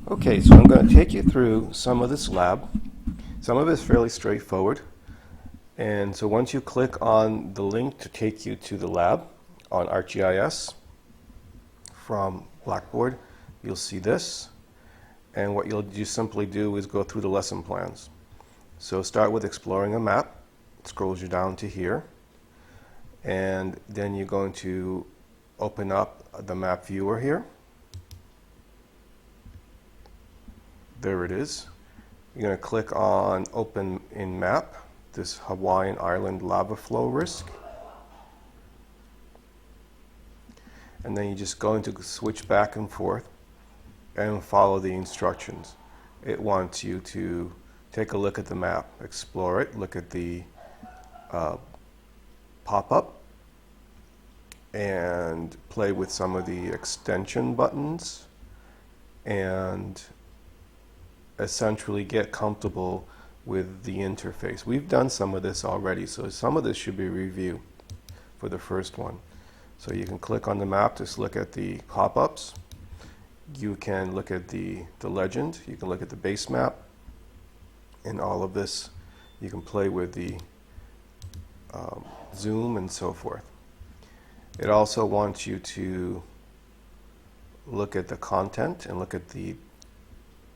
Okay, so I'm going to take you through some of this lab. Some of it is fairly straightforward. And so once you click on the link to take you to the lab on ArcGIS from Blackboard, you'll see this. And what you'll just simply do is go through the lesson plans. So start with exploring a map. It scrolls you down to here. And then you're going to open up the map viewer here. There it is. You're going to click on Open in Map, this Hawaiian Island lava flow risk. And then you're just going to switch back and forth and follow the instructions. It wants you to take a look at the map, explore it, look at the pop-up, and play with some of the extension buttons, and essentially get comfortable with the interface. We've done some of this already, so some of this should be review for the first one. So you can click on the map to look at the pop-ups. You can look at the legend. You can look at the base map. And all of this, you can play with the zoom and so forth. It also wants you to look at the content and look at the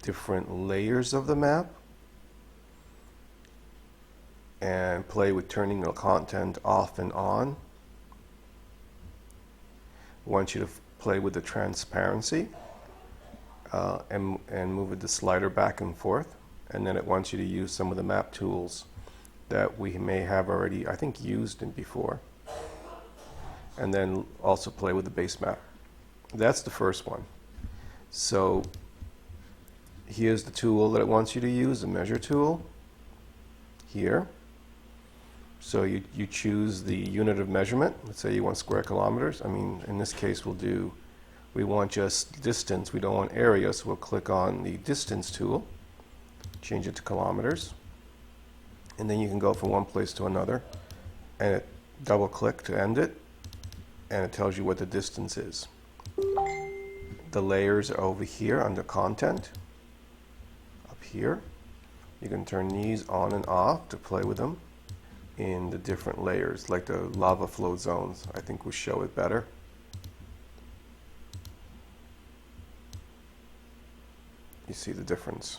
different layers of the map and play with turning the content off and on. I want you to play with the transparency and move the slider back and forth, and then it wants you to use some of the map tools that we may have already, I think, used in before, and then also play with the base map. That's the first one. So here's the tool that it wants you to use, the measure tool, here. So you choose the unit of measurement. Let's say you want square kilometers. I mean, in this case, we want just distance. We don't want area, so we'll click on the distance tool, change it to kilometers, and then you can go from one place to another, and double click to end it, and it tells you what the distance is. The layers are over here under content. Here, you can turn these on and off to play with them in the different layers, like the lava flow zones. I think will show it better. You see the difference.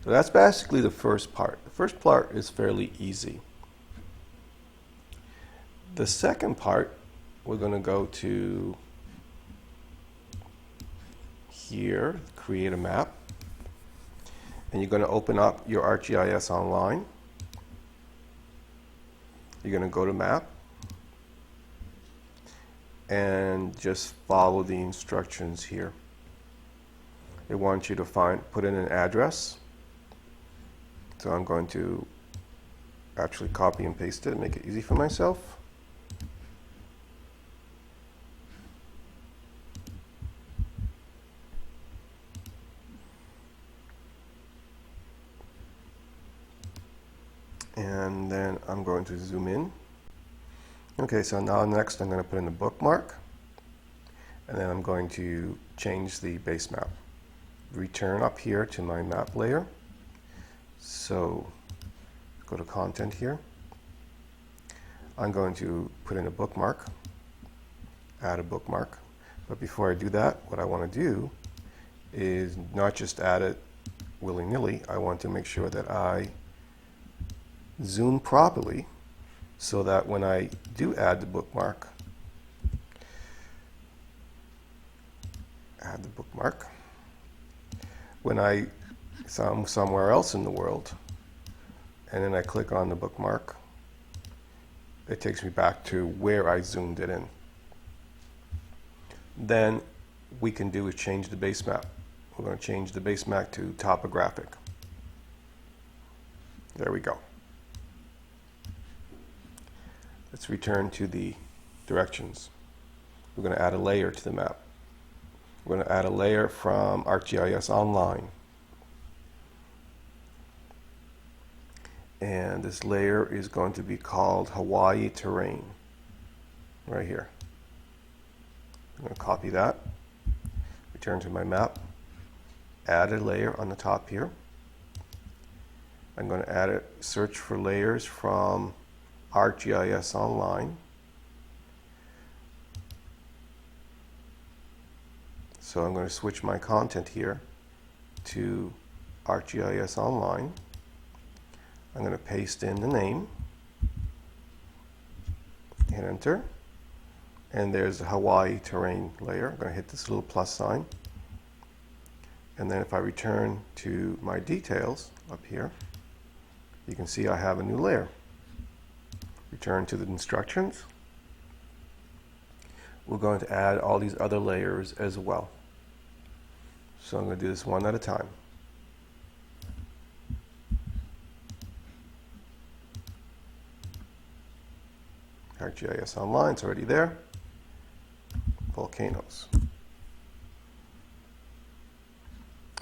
So that's basically the first part. The first part is fairly easy. The second part, we're going to go to here, create a map. And you're going to open up your ArcGIS Online. You're going to go to Map and just follow the instructions here. It wants you to put in an address. So I'm going to actually copy and paste it and make it easy for myself. And then I'm going to zoom in. Okay, so now next I'm going to put in the bookmark, and then I'm going to change the base map. Return up here to my map layer. So go to content here. I'm going to put in a bookmark, add a bookmark. But before I do that, what I want to do is not just add it willy-nilly. I want to make sure that I zoom properly so that when I do add the bookmark, when I'm somewhere else in the world and then I click on the bookmark, it takes me back to where I zoomed it in. Then we can do is change the base map. We're going to change the base map to topographic. There we go. Let's return to the directions. We're going to add a layer to the map. We're going to add a layer from ArcGIS Online. And this layer is going to be called Hawaii Terrain, right here. I'm going to copy that, return to my map, add a layer on the top here. I'm going to add a search for layers from ArcGIS Online. So I'm going to switch my content here to ArcGIS Online. I'm going to paste in the name, hit enter, and there's a Hawaii terrain layer. I'm going to hit this little plus sign, and then if I return to my details up here, you can see I have a new layer. Return to the instructions. We're going to add all these other layers as well. So I'm going to do this one at a time. ArcGIS Online, it's already there. Volcanoes.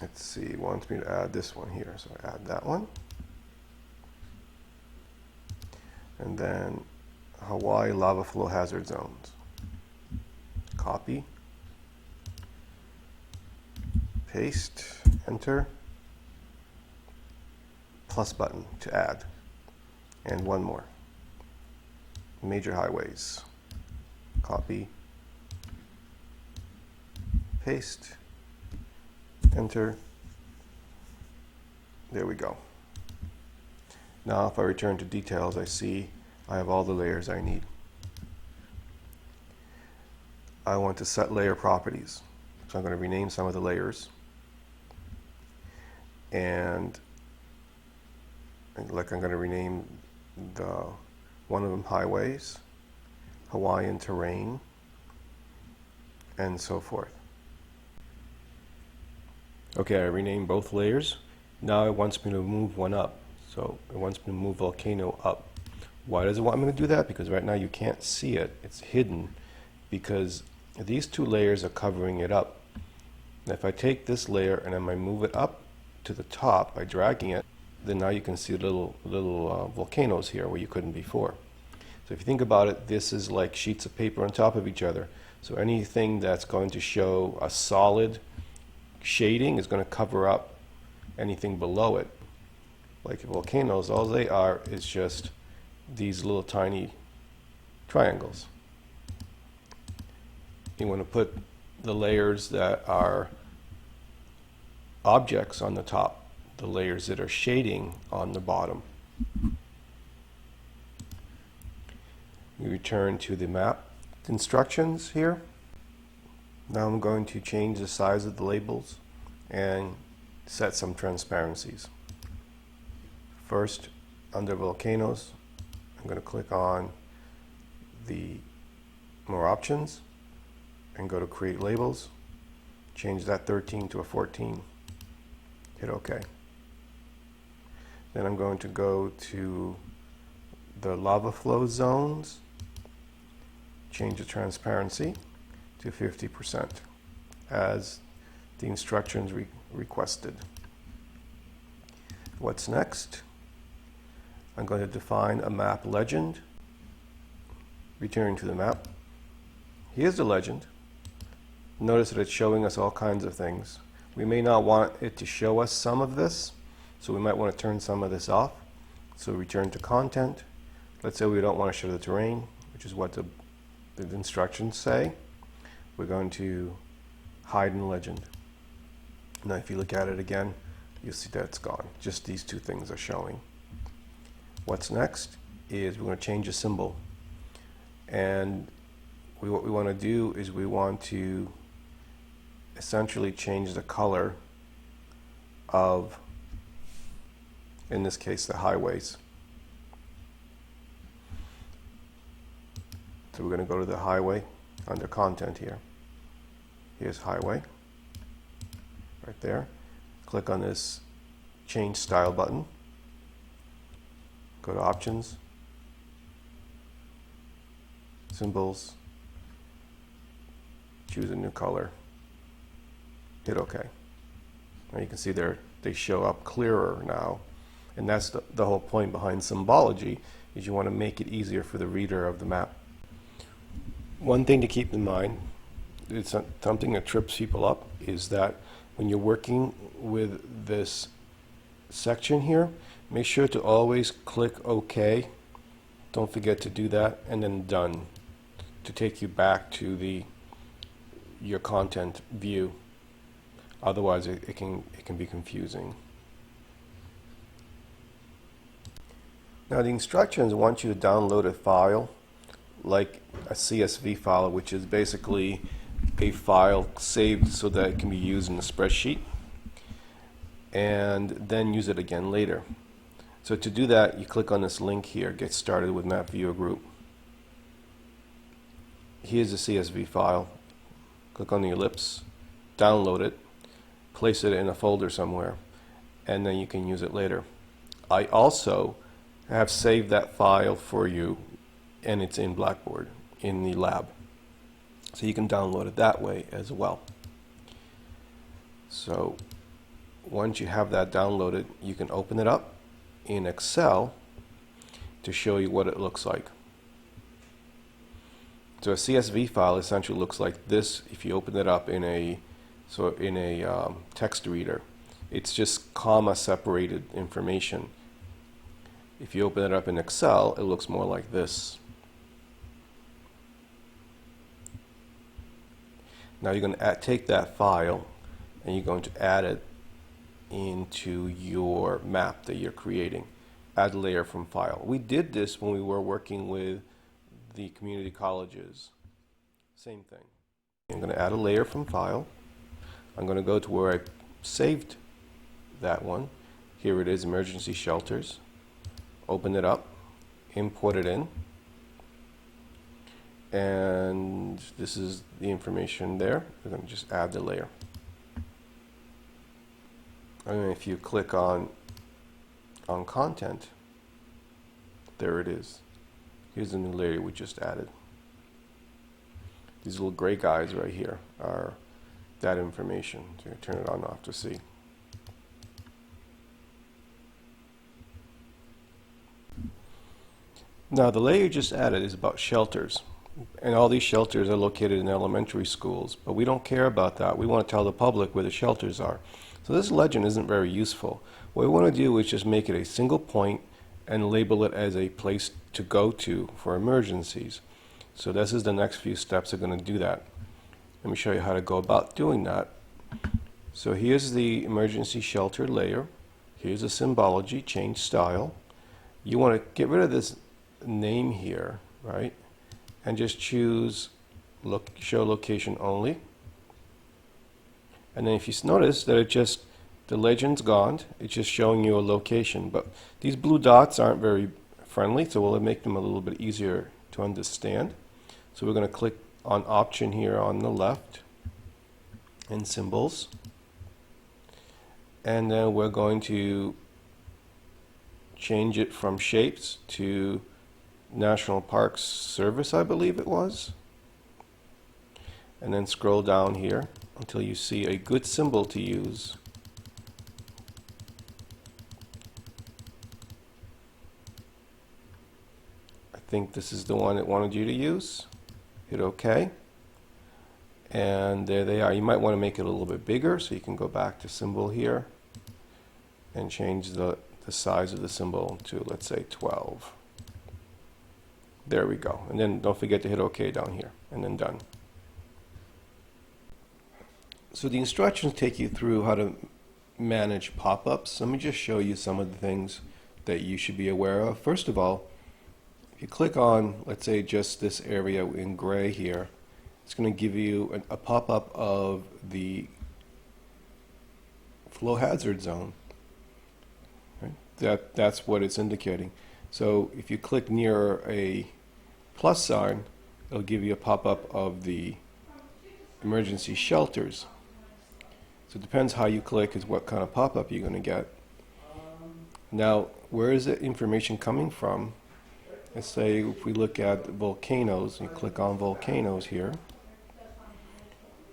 Let's see, it wants me to add this one here, so I add that one. And then Hawaii lava flow hazard zones. Copy. Paste, enter, plus button to add, and one more. Major highways. Copy, paste, enter. There we go. Now if I return to details, I see I have all the layers I need. I want to set layer properties. So I'm going to rename some of the layers. And like I'm going to rename one of them highways, Hawaiian terrain, and so forth. Okay, I renamed both layers. Now it wants me to move one up. So it wants me to move volcano up. Why does it want me to do that? Because right now you can't see it. It's hidden because these two layers are covering it up. Now if I take this layer and then I move it up to the top by dragging it, then now you can see little volcanoes here where you couldn't before. So if you think about it, this is like sheets of paper on top of each other. So anything that's going to show a solid shading is going to cover up anything below it. Like volcanoes, all they are is just these little tiny triangles. You want to put the layers that are objects on the top, the layers that are shading on the bottom. We return to the map instructions here. Now I'm going to change the size of the labels and set some transparencies. First, under volcanoes, I'm going to click on the more options and go to create labels, change that 13 to a 14, hit OK. Then I'm going to go to the lava flow zones, change the transparency to 50% as the instructions requested. What's next? I'm going to define a map legend. Returning to the map. Here's the legend. Notice that it's showing us all kinds of things. We may not want it to show us some of this, so we might want to turn some of this off. So return to content. Let's say we don't want to show the terrain, which is what the instructions say. We're going to hide in legend. Now if you look at it again, you'll see that it's gone. Just these two things are showing. What's next is we're going to change a symbol. And what we want to do is we want to essentially change the color of, in this case, the highways. So we're going to go to the highway under content here. Here's highway right there. Click on this change style button. Go to options, symbols, choose a new color, hit OK. Now you can see they show up clearer now, and that's the whole point behind symbology, is you want to make it easier for the reader of the map. One thing to keep in mind, it's something that trips people up, is that when you're working with this section here, make sure to always click OK. Don't forget to do that, and then done, to take you back to your content view. Otherwise, it can be confusing. Now the instructions want you to download a file, like a CSV file, which is basically a file saved so that it can be used in a spreadsheet, and then use it again later. So to do that, you click on this link here, Get Started with Map Viewer Group. Here's a CSV file. Click on the ellipse, download it, place it in a folder somewhere, and then you can use it later. I also have saved that file for you, and it's in Blackboard in the lab. So you can download it that way as well. So once you have that downloaded, you can open it up in Excel to show you what it looks like. So a CSV file essentially looks like this if you open it up in a text reader. It's just comma separated information. If you open it up in Excel, it looks more like this. Now you're going to take that file and you're going to add it into your map that you're creating. Add layer from file. We did this when we were working with the community colleges. Same thing. I'm going to add a layer from file. I'm going to go to where I saved that one. Here it is, emergency shelters. Open it up, import it in, and this is the information there. We're going to just add the layer. And if you click on content, there it is. Here's the new layer we just added. These little gray guys right here are that information. So you turn it on and off to see. Now the layer you just added is about shelters, and all these shelters are located in elementary schools, but we don't care about that. We want to tell the public where the shelters are. So this legend isn't very useful. What we want to do is just make it a single point and label it as a place to go to for emergencies. So this is the next few steps that are going to do that. Let me show you how to go about doing that. So here's the emergency shelter layer. Here's the symbology, change style. You want to get rid of this name here, right? And just choose show location only. And then if you notice that the legend's gone, it's just showing you a location. But these blue dots aren't very friendly, so we'll make them a little bit easier to understand. So we're going to click on option here on the left and symbols. And then we're going to change it from shapes to National Parks Service, I believe it was. And then scroll down here until you see a good symbol to use. I think this is the one it wanted you to use. Hit OK. And there they are. You might want to make it a little bit bigger, so you can go back to symbol here and change the size of the symbol to, let's say, 12. There we go. And then don't forget to hit OK down here, and then done. So the instructions take you through how to manage pop-ups. Let me just show you some of the things that you should be aware of. First of all, if you click on, let's say, just this area in gray here, it's going to give you a pop-up of the flow hazard zone. Right? That's what it's indicating. So if you click near a plus sign, it'll give you a pop-up of the emergency shelters. So it depends how you click is what kind of pop-up you're going to get. Now, where is the information coming from? Let's say if we look at volcanoes, you click on volcanoes here,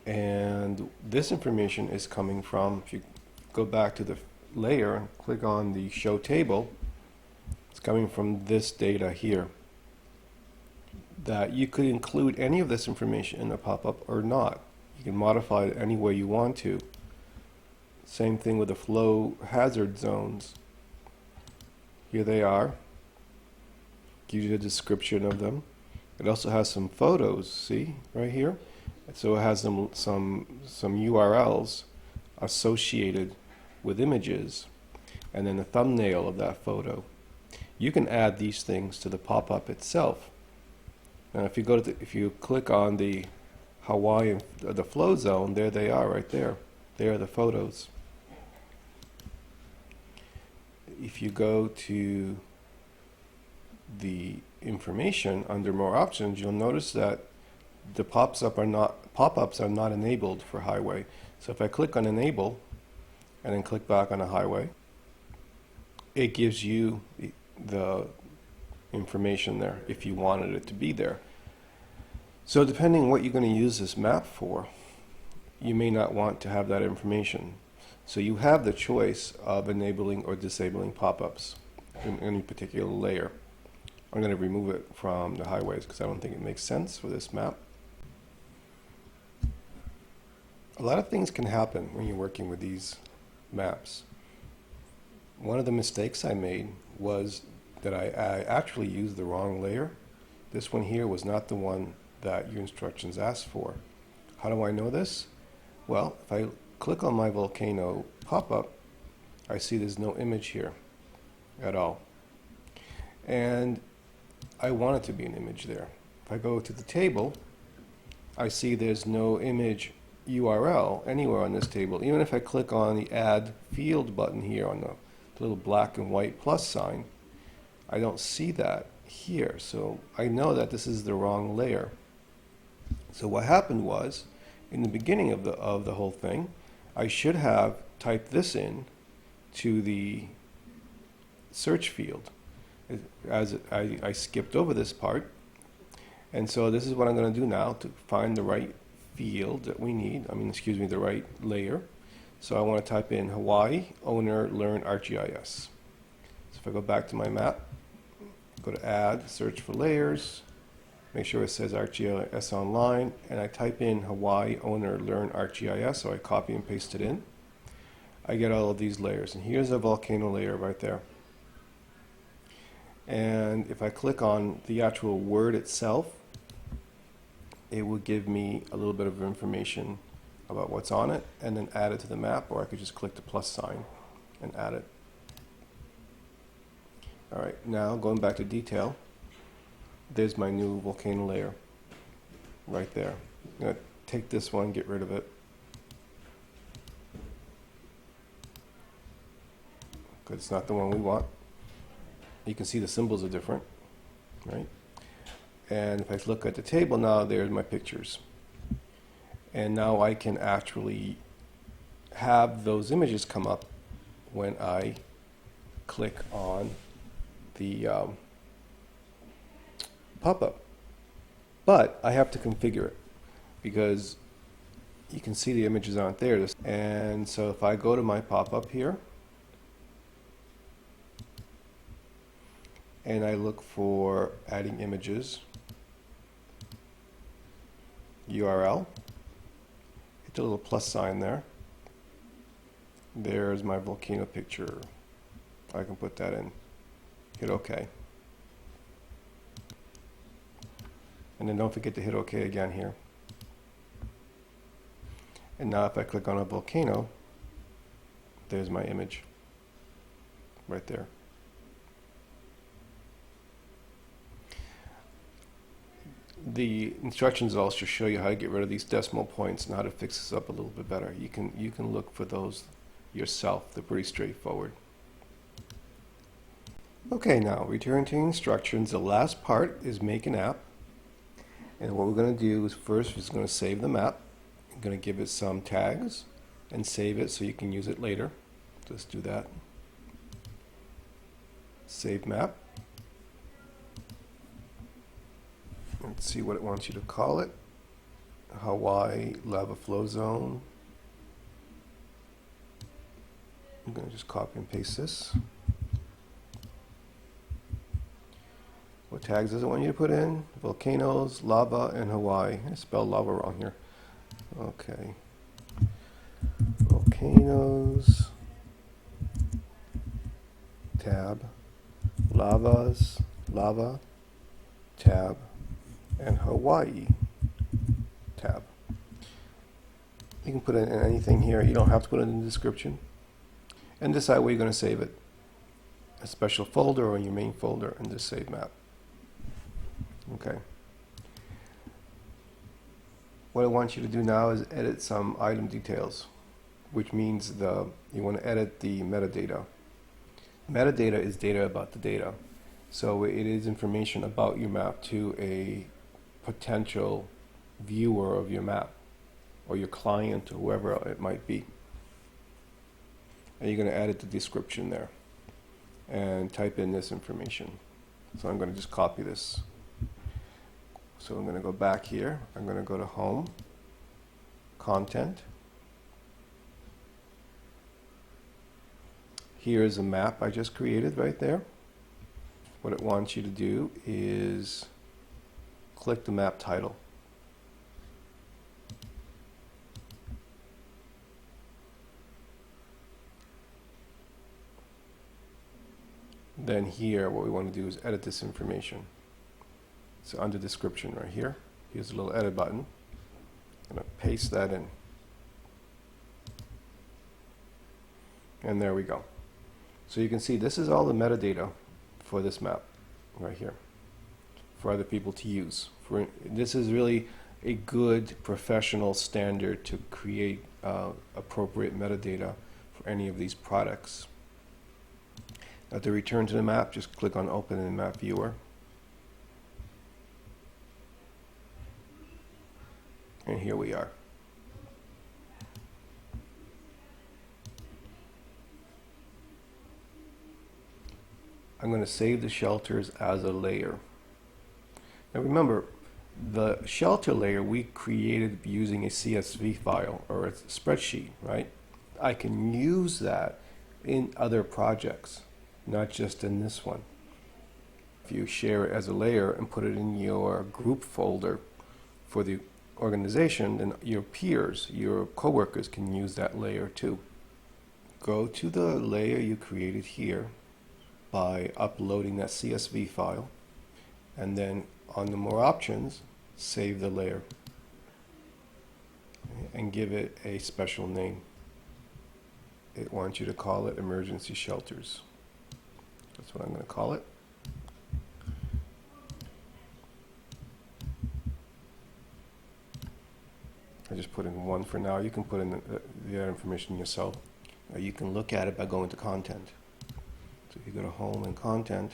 and this information is coming from, if you go back to the layer and click on the show table, it's coming from this data here. That you could include any of this information in the pop-up or not. You can modify it any way you want to. Same thing with the flow hazard zones. Here they are. Gives you a description of them. It also has some photos, see, right here? So it has some URLs associated with images, and then the thumbnail of that photo. You can add these things to the pop-up itself. Now if you go to if you click on the Hawaii, the flow zone, there they are right there. There are the photos. If you go to the information under more options, you'll notice that the pop-ups are not enabled for highway. So if I click on enable and then click back on a highway, it gives you the information there if you wanted it to be there. So depending on what you're going to use this map for, you may not want to have that information. So you have the choice of enabling or disabling pop-ups in any particular layer. I'm going to remove it from the highways because I don't think it makes sense for this map. A lot of things can happen when you're working with these maps. One of the mistakes I made was that I actually used the wrong layer. This one here was not the one that your instructions asked for. How do I know this? Well, if I click on my volcano pop-up, I see there's no image here at all. And I want it to be an image there. If I go to the table, I see there's no image URL anywhere on this table. Even if I click on the Add Field button here on the little black and white plus sign, I don't see that here. So I know that this is the wrong layer. So what happened was, in the beginning of the whole thing, I should have typed this in to the search field. As I skipped over this part, and so this is what I'm going to do now to find the right field that we need. The right layer. So I want to type in Hawaii Owner Learn ArcGIS. So if I go back to my map, go to Add, search for layers, make sure it says ArcGIS Online, and I type in Hawaii Owner Learn ArcGIS. So I copy and paste it in. I get all of these layers, and here's a volcano layer right there. And if I click on the actual word itself, it will give me a little bit of information about what's on it and then add it to the map, or I could just click the plus sign and add it. All right, now going back to detail, there's my new volcano layer right there. I'm going to take this one, get rid of it. Because it's not the one we want. You can see the symbols are different, right? And if I look at the table now, there's my pictures. And now I can actually have those images come up when I click on the pop-up. But I have to configure it because you can see the images aren't there. And so if I go to my pop-up here, and I look for adding images, URL, hit the little plus sign there. There's my volcano picture. I can put that in. Hit OK. And then don't forget to hit OK again here. And now if I click on a volcano, there's my image right there. The instructions also show you how to get rid of these decimal points and how to fix this up a little bit better. You can look for those yourself. They're pretty straightforward. Okay, now return to instructions. The last part is make an app. And what we're going to do is first we're going to save the map. I'm going to give it some tags and save it so you can use it later. Just do that. Save map. Let's see what it wants you to call it. Hawaii Lava Flow Zone. I'm going to just copy and paste this. What tags does it want you to put in? Volcanoes, lava, and Hawaii. I spelled lava wrong here. Okay. Volcanoes, tab, lavas, lava, tab, and Hawaii, tab. You can put in anything here. You don't have to put it in the description. And decide where you're going to save it. A special folder or in your main folder, and just save map. Okay. What I want you to do now is edit some item details, which means you want to edit the metadata. Metadata is data about the data. So it is information about your map to a potential viewer of your map, or your client, or whoever it might be. And you're going to edit the description there and type in this information. So I'm going to just copy this. So I'm going to go back here. I'm going to go to Home, Content. Here's a map I just created right there. What it wants you to do is click the map title. Then here, what we want to do is edit this information. So under description right here, here's a little edit button. I'm going to paste that in. And there we go. So you can see this is all the metadata for this map right here for other people to use. This is really a good professional standard to create appropriate metadata for any of these products. Now to return to the map, just click on Open in the Map Viewer. And here we are. I'm going to save the shelters as a layer. Now remember, the shelter layer we created using a CSV file or a spreadsheet, right? I can use that in other projects, not just in this one. If you share it as a layer and put it in your group folder for the organization, then your peers, your coworkers can use that layer too. Go to the layer you created here by uploading that CSV file, and then on the More Options, save the layer and give it a special name. It wants you to call it Emergency Shelters. That's what I'm going to call it. I just put in one for now. You can put in the other information yourself. You can look at it by going to Content. So if you go to Home and Content,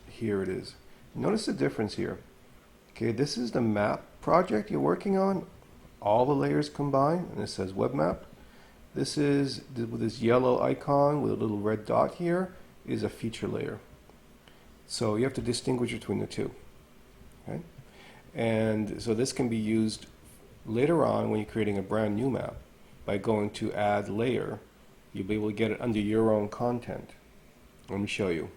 here it is. Notice the difference here. Okay, this is the map project you're working on, all the layers combined, and it says Web Map. This is, with this yellow icon with a little red dot here, is a feature layer. So you have to distinguish between the two. Okay? And so this can be used later on when you're creating a brand new map. By going to Add Layer, you'll be able to get it under your own content. Let me show you.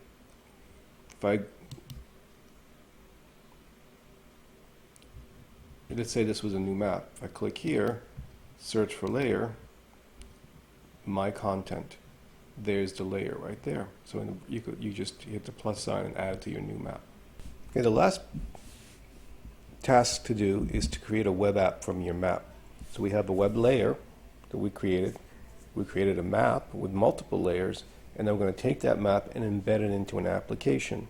Let's say this was a new map. If I click here, search for layer, my content. There's the layer right there. So you just hit the plus sign and add it to your new map. Okay, the last task to do is to create a web app from your map. So we have a web layer that we created. We created a map with multiple layers, and then we're going to take that map and embed it into an application,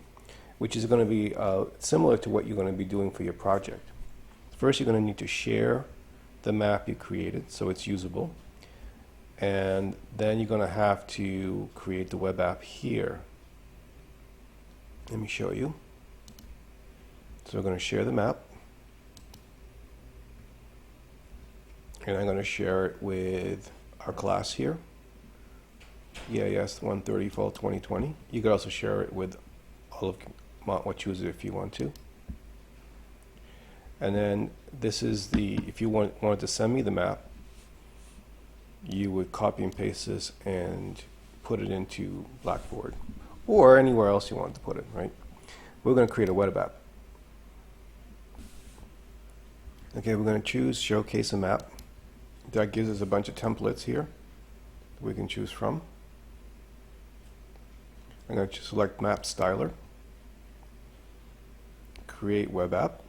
which is going to be similar to what you're going to be doing for your project. First, you're going to need to share the map you created so it's usable. And then you're going to have to create the web app here. Let me show you. So we're going to share the map. And I'm going to share it with our class here. EIS 130 Fall 2020. You could also share it with all of Mont-Wachusett if you want to. And then this is if you wanted to send me the map, you would copy and paste this and put it into Blackboard. or anywhere else you want to put it, right? We're going to create a web app. Okay, we're going to choose Showcase a Map. That gives us a bunch of templates here we can choose from. I'm going to select Map Styler, Create Web App.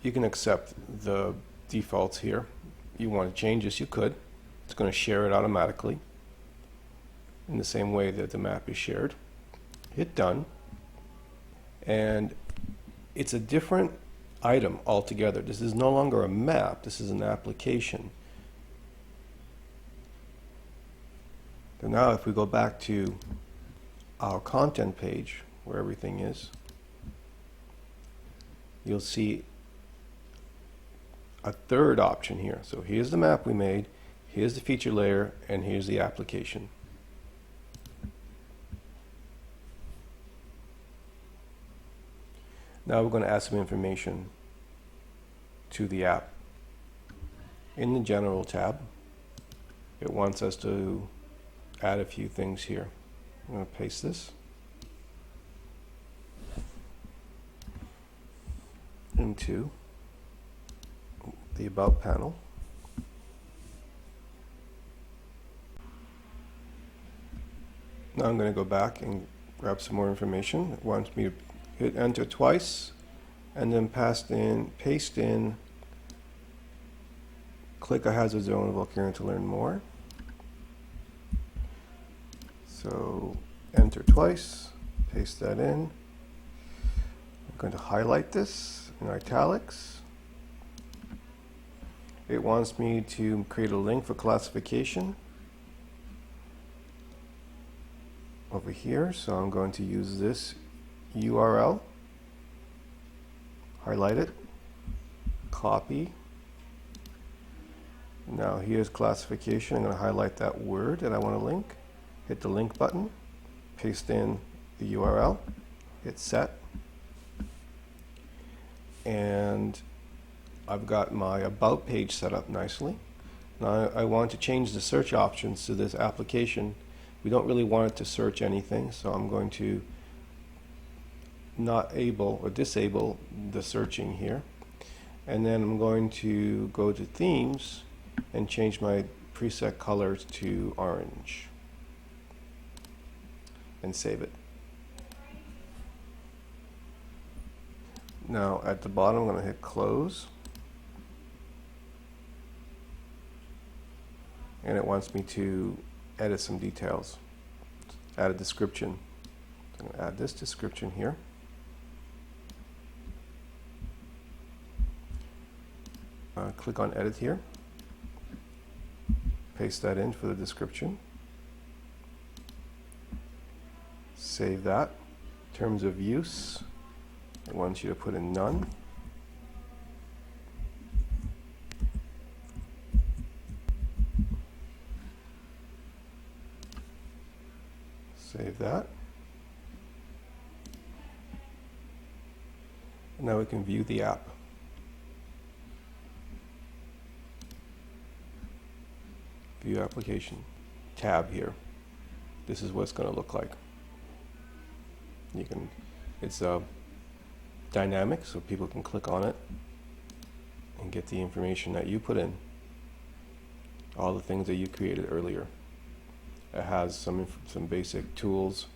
You can accept the defaults here. You want to change this, you could. It's going to share it automatically in the same way that the map is shared. Hit Done, and it's a different item altogether. This is no longer a map, this is an application. So now if we go back to our content page where everything is, you'll see a third option here. So here's the map we made, here's the feature layer, and here's the application. Now we're going to add some information to the app. In the General tab, it wants us to add a few things here. I'm going to paste this into the About panel. Now I'm going to go back and grab some more information. It wants me to hit enter twice and then paste in click a hazard zone of Volcano to learn more. So enter twice, paste that in. I'm going to highlight this in italics. It wants me to create a link for classification over here, so I'm going to use this URL, highlight it, copy. Now here's classification. I'm going to highlight that word that I want to link, hit the link button, paste in the URL, hit set, and I've got my About page set up nicely. Now I want to change the search options to this application. We don't really want it to search anything, so I'm going to not able or disable the searching here, and then I'm going to go to themes and change my preset colors to orange and save it. Now at the bottom I'm going to hit close, and it wants me to edit some details, add a description. I'm going to add this description here. Click on edit here, paste that in for the description, save that. Terms of use, it wants you to put in none. Save that. Now we can view the app. View application tab here. This is what it's going to look like. It's dynamic, so people can click on it and get the information that you put in, all the things that you created earlier. It has some basic tools.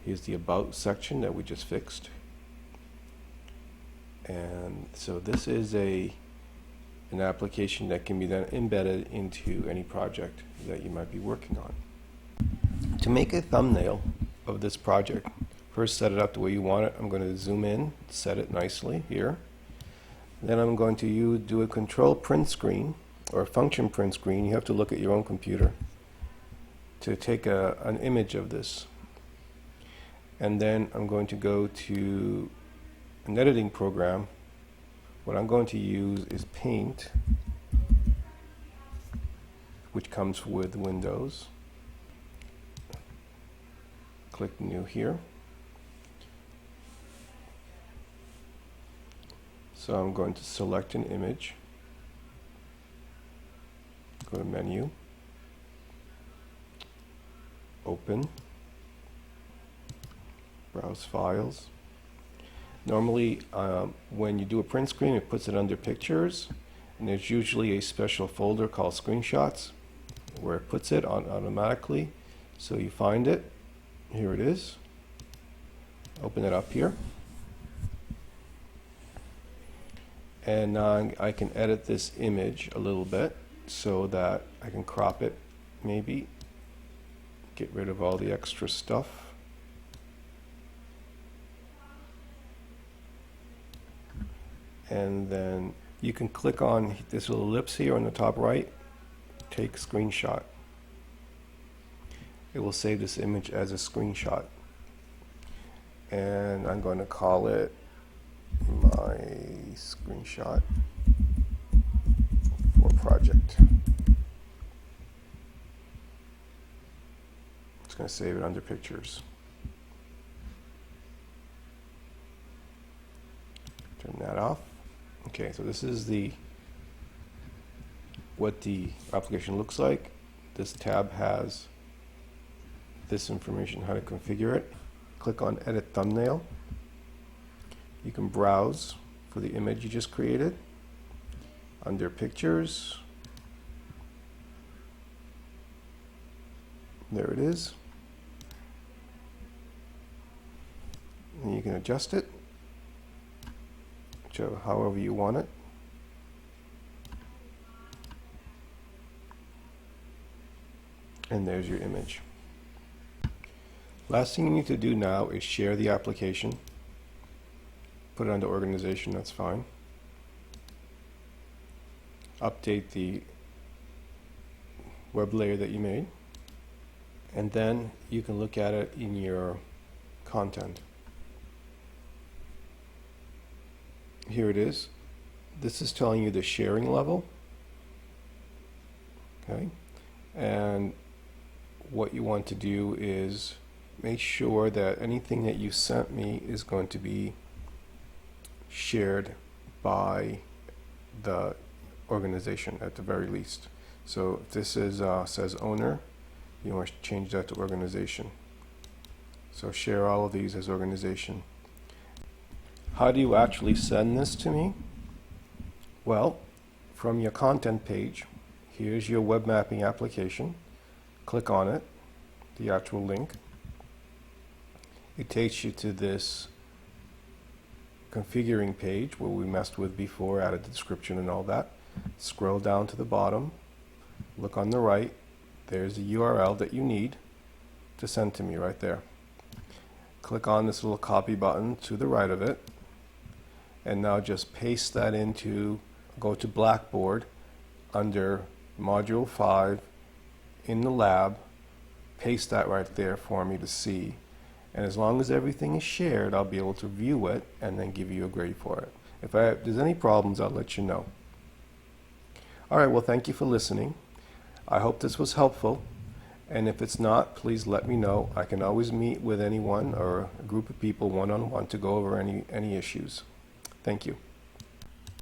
Here's the About section that we just fixed, and so this is an application that can be then embedded into any project that you might be working on. To make a thumbnail of this project, first set it up the way you want it. I'm going to zoom in, set it nicely here. Then I'm going to do a control print screen or a function print screen. You have to look at your own computer to take an image of this. And then I'm going to go to an editing program. What I'm going to use is Paint, which comes with Windows. Click New here. So I'm going to select an image, go to Menu, open, browse files. Normally, when you do a print screen, it puts it under pictures, and there's usually a special folder called screenshots where it puts it on automatically. So you find it, here it is, open it up here, and now I can edit this image a little bit so that I can crop it, maybe get rid of all the extra stuff. And then you can click on this little ellipse here on the top right, take screenshot. It will save this image as a screenshot. And I'm going to call it my screenshot for project. It's going to save it under pictures. Turn that off. Okay, so this is what the application looks like. This tab has this information, how to configure it. Click on Edit Thumbnail. You can browse for the image you just created. Under Pictures, there it is. And you can adjust it however you want it. And there's your image. Last thing you need to do now is share the application. Put it under organization, that's fine. Update the web layer that you made. And then you can look at it in your content. Here it is. This is telling you the sharing level. Okay. And what you want to do is make sure that anything that you sent me is going to be shared by the organization at the very least. So if this is says owner, you want to change that to organization. So share all of these as organization. How do you actually send this to me? Well, from your content page, here's your web mapping application. Click on it, the actual link. It takes you to this configuring page where we messed with before, added the description and all that. Scroll down to the bottom, look on the right, there's the URL that you need to send to me right there. Click on this little copy button to the right of it, and now just paste that into, go to Blackboard under Module 5 in the lab, paste that right there for me to see. And as long as everything is shared, I'll be able to view it and then give you a grade for it. If there's any problems, I'll let you know. All right, well, thank you for listening. I hope this was helpful. And if it's not, please let me know. I can always meet with anyone or a group of people one-on-one to go over any issues. Thank you.